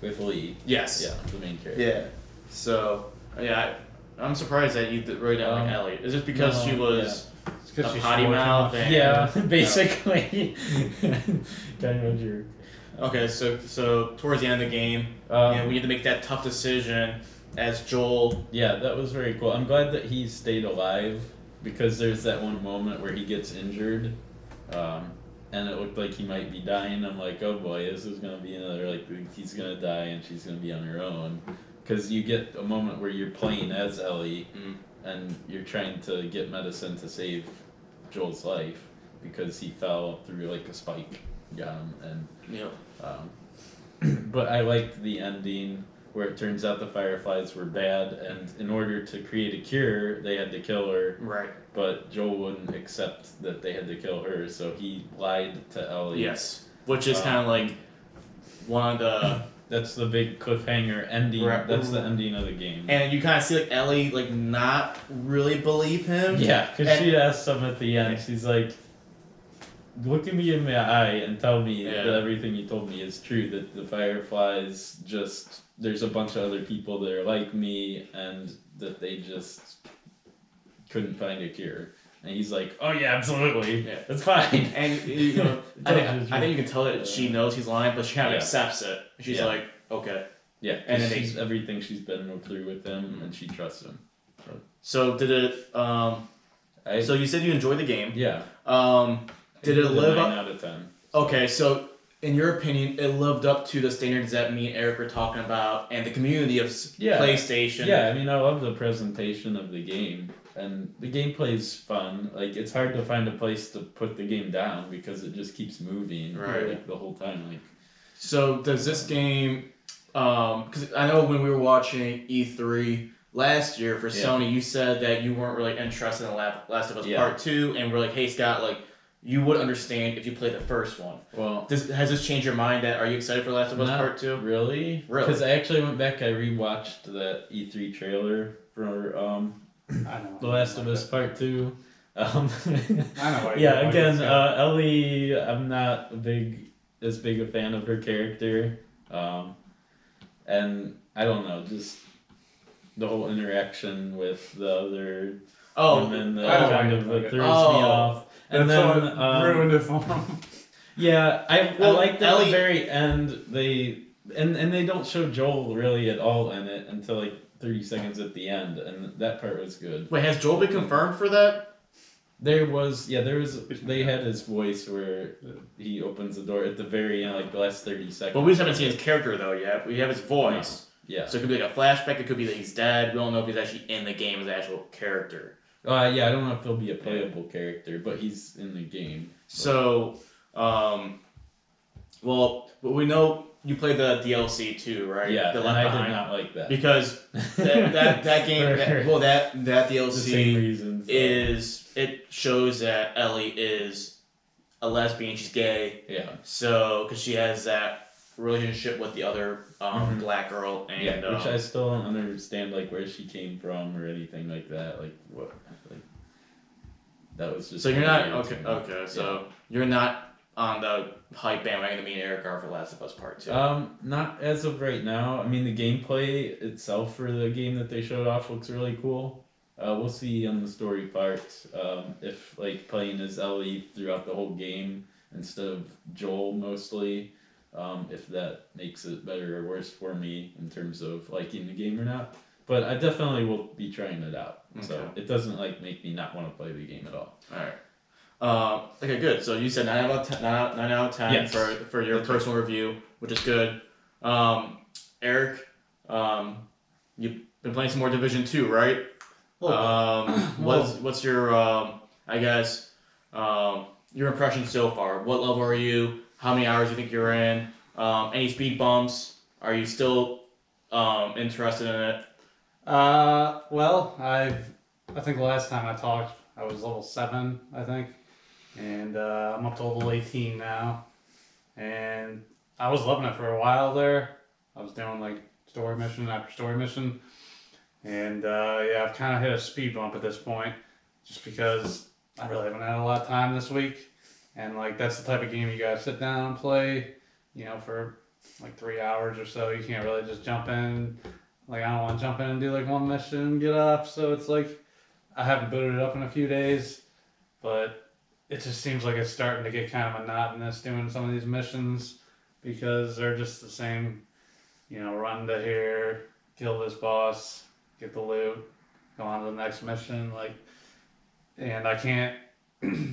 with Lee. yes Yeah, the main character. yeah so yeah I'm surprised that you really didn't like Ellie. Is it because no, she was It's 'cause a she potty swore too mouth much. and Yeah, basically. Kind of a jerk. okay so towards the end of the game we had to make that tough decision as Joel. Yeah, that was very cool. I'm glad that he stayed alive, because there's that one moment where he gets injured, and it looked like he might be dying. I'm like, oh boy, this is gonna be another like he's gonna die and she's gonna be on her own, because you get a moment where you're playing as Ellie, and you're trying to get medicine to save Joel's life because he fell through like a spike, got him, and but I liked the ending where it turns out the Fireflies were bad, and in order to create a cure, they had to kill her. Right. But Joel wouldn't accept that they had to kill her, so he lied to Ellie. Yes. Which is kind of like one of the. That's the big cliffhanger ending. Right. That's the ending of the game. And you kind of see like Ellie like not really believe him. Yeah, because And- she asked him at the end. She's like, "Look at me in my eye and tell me that everything you told me is true. That the Fireflies there's a bunch of other people that are like me, and that they just couldn't find a cure." And he's like, "Oh yeah, absolutely. Yeah. It's fine." And you know, I think you can tell that she knows he's lying, but she kind of accepts it. She's Yeah. like, okay. Yeah, And and then she's everything she's been through with him, and she trusts him. So did it? So you said you enjoyed the game. Yeah. Did it live 9 up? out of 10. Okay, so in your opinion, it lived up to the standards that me and Eric were talking about, and the community of PlayStation. Yeah, I mean, I love the presentation of the game, and the gameplay's fun. Like, it's hard to find a place to put the game down because it just keeps moving like the whole time. Like, so does this game? Because I know when we were watching E3 last year for Sony, you said that you weren't really interested in Last of Us Part 2, and we're like, hey Scott, like you would understand if you played the first one. well, Has this changed your mind? That are you excited for Last of Us not Part 2? Really? Really? Because I actually went back, I rewatched that E3 trailer for I know. The Last of Us Part 2. I know. What Yeah, you again, said. Ellie, I'm not as big a fan of her character. And I don't know, just the whole interaction with the other women that I don't kind like of it. throws me off. And That's then what ruined it for him. yeah, I liked at Ellie- the very end they they don't show Joel really at all in it until like 30 seconds at the end, and that part was good. Wait, has Joel been confirmed for that? They had his voice where he opens the door at the very end, like the last 30 seconds. But we just haven't seen his character though yet. We have his voice. Yeah. So it could be like a flashback. It could be that he's dead. We don't know if he's actually in the game as an actual character. Yeah, I don't know if he'll be a playable character, but he's in the game. So, well, we know you played the DLC too, right? Yeah, the and I did not like that. Because that game, that DLC the same reasons, it shows that Ellie is a lesbian. She's gay. Yeah. So, because she has that relationship with the other black girl, and which I still don't understand, like where she came from or anything like that. Like what? Like that was just. So you're not okay. So you're not on the hype bandwagon to meet Eric R for Last of Us Part 2. Not as of right now. I mean, the gameplay itself for the game that they showed off looks really cool. We'll see on the story part if like playing as Ellie throughout the whole game instead of Joel mostly. If that makes it better or worse for me in terms of liking the game or not. But I definitely will be trying it out. Okay. So it doesn't like make me not want to play the game at all. Alright. Okay, good. So you said 9 out of 10 yes. for your personal review, which is good. Eric, you've been playing some more Division 2, right? What's your I guess your impression so far? What level are you? How many hours do you think you're in? Any speed bumps? Are you still interested in it? Well, I think the last time I talked, I was level 7, I think. And I'm up to level 18 now. And I was loving it for a while there. I was doing like story mission after story mission. And I've kind of hit a speed bump at this point. Just because I really haven't had a lot of time this week. And like that's the type of game you gotta sit down and play, for like 3 hours or so. You can't really just jump in. Like I don't want to jump in and do like one mission and get up. So it's like I haven't booted it up in a few days, but it just seems like it's starting to get kind of monotonous doing some of these missions because they're just the same. Run to here, kill this boss, get the loot, go on to the next mission. And I can't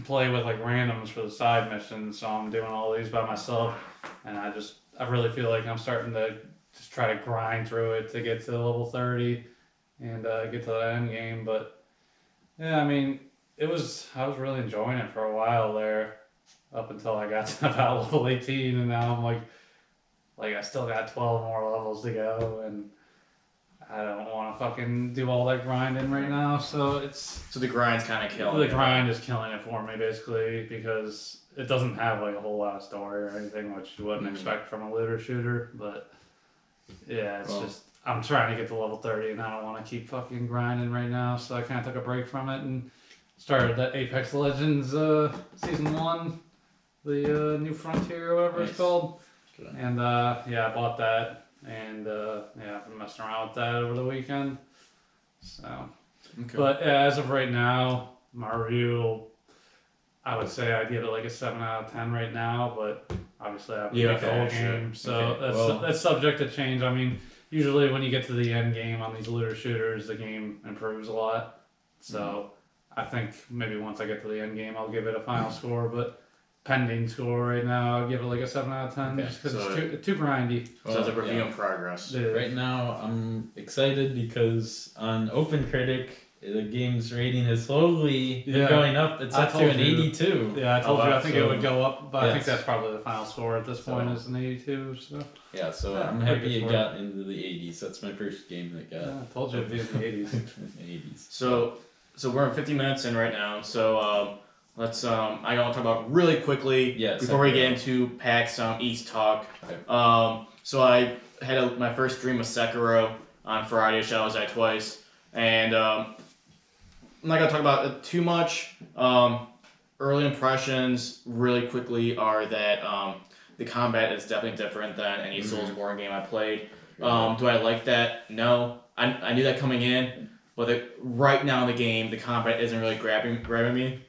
play with like randoms for the side missions, so I'm doing all these by myself, and I really feel like I'm starting to just try to grind through it to get to level 30 and get to that end game. But yeah, I mean, I was really enjoying it for a while there, up until I got to about level 18, and now I'm like I still got 12 more levels to go, and I don't want to fucking do all that grinding right now, so the grind's kind of killing it. The grind is killing it for me, basically, because it doesn't have like a whole lot of story or anything, which you wouldn't expect from a looter shooter. But yeah, it's just I'm trying to get to level 30, and I don't want to keep fucking grinding right now, so I kind of took a break from it and started that Apex Legends Season 1, the New Frontier or whatever it's called. And I bought that. And I've been messing around with that over the weekend. So, but as of right now, my review, I would say I'd give it like a 7 out of 10 right now. But obviously, I haven't played the whole game, so that's subject to change. I mean, usually when you get to the end game on these looter shooters, the game improves a lot. So I think maybe once I get to the end game, I'll give it a final score. But pending score right now, I'll give it like a 7 out of 10 just because it's too grindy. Sounds like review in progress. Right now, I'm excited because on OpenCritic, the game's rating has slowly been going up. It's up to an 82. Yeah, I told you I think it would go up, but I think that's probably the final score at this point is an 82. So yeah, I'm happy it got into the 80s. That's my first game that got. Yeah, I told you it'd be in the 80s. 80s. So we're in 50 minutes in right now. So let's I want to talk about really quickly before we get into PAX East talk. Okay. So I had my first stream of Sekiro on Friday. Shadows Die Twice, and I'm not gonna talk about it too much. Early impressions, really quickly, are that the combat is definitely different than any Soulsborne game I played. Do I like that? No, I knew that coming in, but right now in the game, the combat isn't really grabbing me.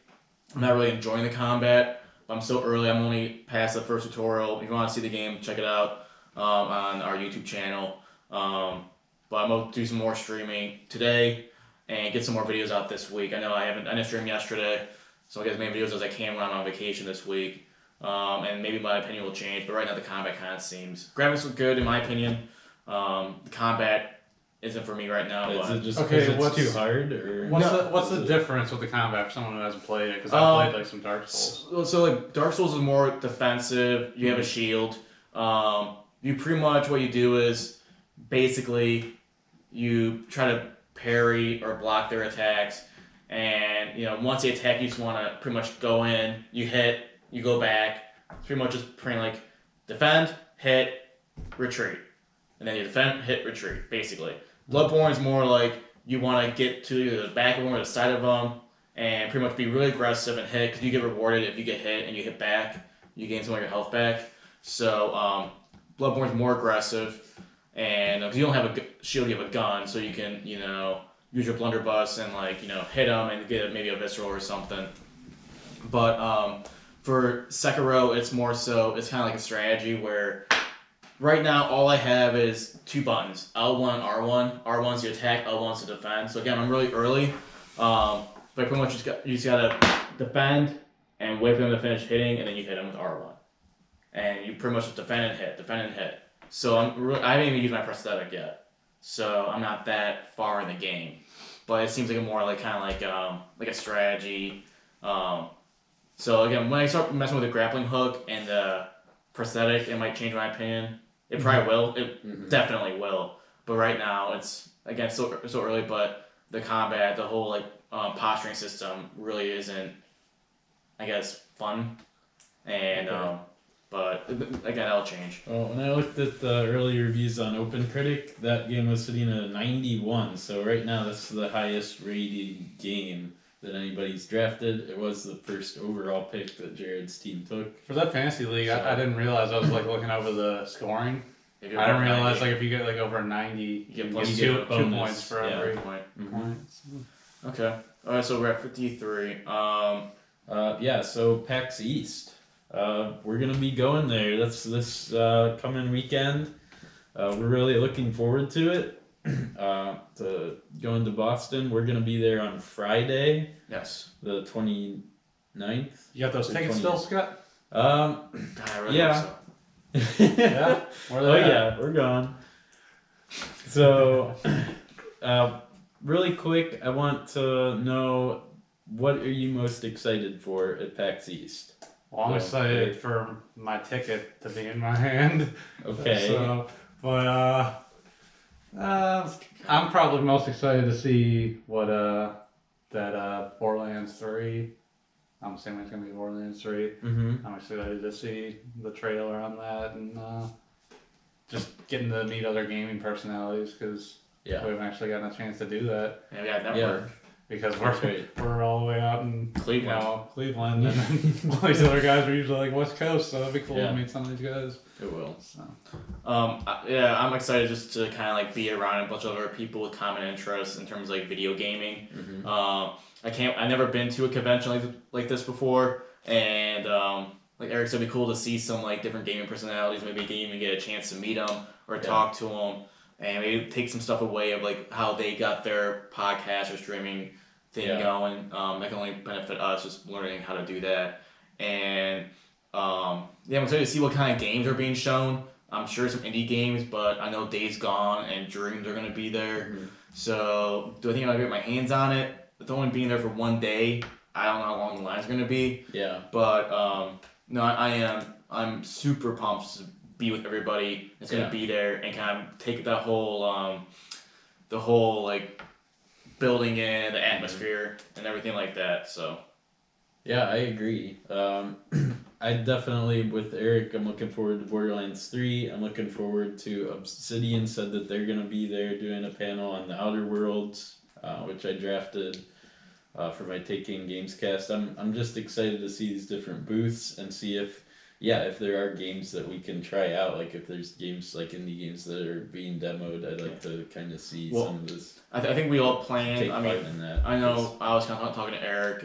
I'm not really enjoying the combat, but I'm so early. I'm only past the first tutorial. If you want to see the game, check it out on our YouTube channel. But I'm going to do some more streaming today and get some more videos out this week. I know I didn't stream yesterday, so I'll get as many videos as I can when I'm on vacation this week. And maybe my opinion will change, but right now the combat kind of seems... Graphics look good, in my opinion. The combat isn't for me right now. Is But it just Okay, because it's too hard, or What's the difference with the combat for someone who hasn't played it? Because I played like some Dark Souls. so like Dark Souls is more defensive. You have a shield. You pretty much what you do is basically you try to parry or block their attacks, and once they attack, you just want to pretty much go in. You hit, you go back. It's pretty much just pretty like defend, hit, retreat, and then you defend, hit, retreat. Basically, Bloodborne is more like you want to get to either the back of them or the side of them, and pretty much be really aggressive and hit because you get rewarded if you get hit and you hit back. You gain some of your health back. So Bloodborne's more aggressive. And because you don't have a shield, you have a gun, so you can, use your blunderbuss and hit them and get maybe a visceral or something. But for Sekiro, it's more so it's kind of like a strategy where right now all I have is 2 buttons: L1, R1. R1's to attack, L1's to defend. So again, I'm really early, but pretty much you just gotta defend and wait for them to finish hitting, and then you hit them with R1, and you pretty much just defend and hit. So I haven't even used my prosthetic yet, so I'm not that far in the game. But it seems like a more like a strategy. So again, when I start messing with the grappling hook and the prosthetic, it might change my opinion. It probably will. It definitely will. But right now, it's again so early. But the combat, the whole posturing system really isn't, I guess, fun. And but again, that'll change. Well, when I looked at the early reviews on OpenCritic, that game was sitting at a 91. So right now, that's the highest rated game that anybody's drafted. It was the first overall pick that Jared's team took. For that fantasy league, I didn't realize I was looking over the scoring. I didn't realize if you get over a 90, you get plus two points for every point. point. Okay. All right. So we're at 53. So PAX East. We're gonna be going there. That's this coming weekend. We're really looking forward to it. To going to Boston. We're gonna be there on Friday. Yes. The 29th. You got those tickets still, Scott? God, I really hope so. Yeah. We're gone. So, really quick, I want to know, what are you most excited for at PAX East? Well, I'm excited for my ticket to be in my hand. Okay. So, but I'm probably most excited to see what that Borderlands 3. I'm assuming it's gonna be Borderlands 3. Mm-hmm. I'm excited to see the trailer on that and just getting to meet other gaming personalities because we haven't actually gotten a chance to do that. Yeah, we got network. Because we're all the way out in Cleveland, and then all these other guys are usually West Coast, so it'd be cool to meet some of these guys. It will. So. I'm excited just to kind of be around a bunch of other people with common interests in terms of video gaming. Mm-hmm. I've never been to a convention like this before, and like Eric said, it'd be cool to see some different gaming personalities. Maybe you can even get a chance to meet them or talk to them, and maybe take some stuff away of how they got their podcast or streaming thing going. That can only benefit us, just learning how to do that. And I'm excited to see what kind of games are being shown. I'm sure some indie games, but I know Days Gone and Dreams are going to be there. Mm-hmm. So do I think I'll get my hands on it? With only being there for one day, I don't know how long the line's going to be. Yeah. But no, I'm super pumped to be with everybody that's going to be there and kind of take that whole building in the atmosphere and everything like that. So yeah, I agree. I definitely, with Eric, I'm looking forward to Borderlands 3. I'm looking forward to Obsidian said that they're going to be there doing a panel on the Outer Worlds, which I drafted for my Taking Gamescast. I'm just excited to see these different booths and see if there are games that we can try out. If there's games indie games that are being demoed, I'd like to kind of see some of this. I think we all plan. In that, I know I was kind of talking to Eric.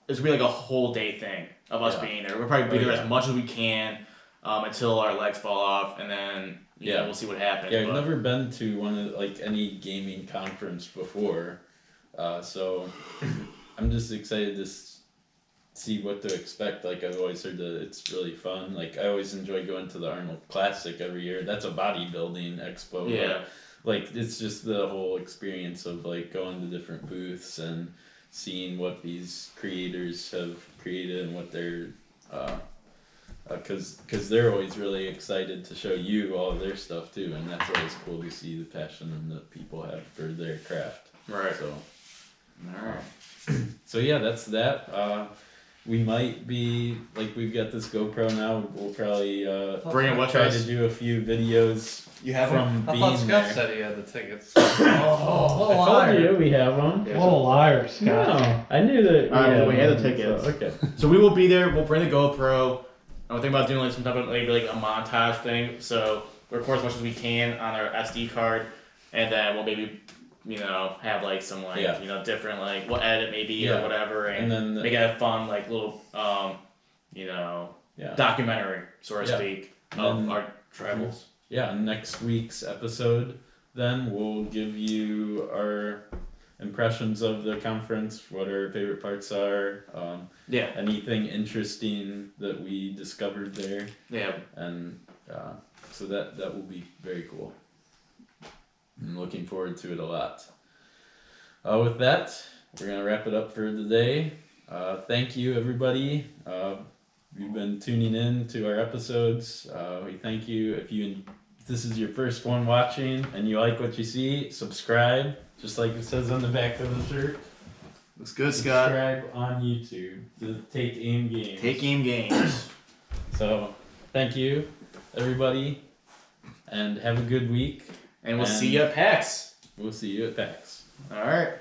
It's gonna be a whole day thing of us being there. We'll probably be there as much as we can until our legs fall off, and then we'll see what happens. Yeah, I've never been to one of any gaming conference before, so I'm just excited to see what to expect. Like I've always heard that it's really fun. Like I always enjoy going to the Arnold Classic every year. That's a bodybuilding expo. Yeah. Like it's just the whole experience of like going to different booths and seeing what these creators have created and what they're because they're always really excited to show you all of their stuff too, and that's always cool to see the passion that people have for their craft. Right. So All right. so yeah, that's that. We might be like we've got this GoPro now. We'll probably Bring it with try us. to do a few videos You have from I being thought Scott there. said he had the tickets. Oh, I told you we have them. Yeah. What a liar, Scott. No, I knew that. All right, well, we had the them, tickets. So, okay. So we will be there. We'll bring the GoPro. I'm thinking about doing like some type of maybe like a montage thing. So we record as much as we can on our SD card, and then we'll maybe have like some like different like we'll edit maybe or whatever, and then make it a fun like little documentary so to speak of our travels. Yeah, next week's episode, then we'll give you our impressions of the conference, what our favorite parts are, anything interesting that we discovered there. Yeah. And so that will be very cool. I'm looking forward to it a lot. With that, we're going to wrap it up for today. Thank you, everybody. You've been tuning in to our episodes. We thank you. If this is your first one watching and you like what you see, subscribe, just like it says on the back of the shirt. Looks good, Scott. Subscribe on YouTube to Take Aim Games. Take Aim Games. So, thank you, everybody, and have a good week. And we'll see you at PAX. We'll see you at PAX. All right.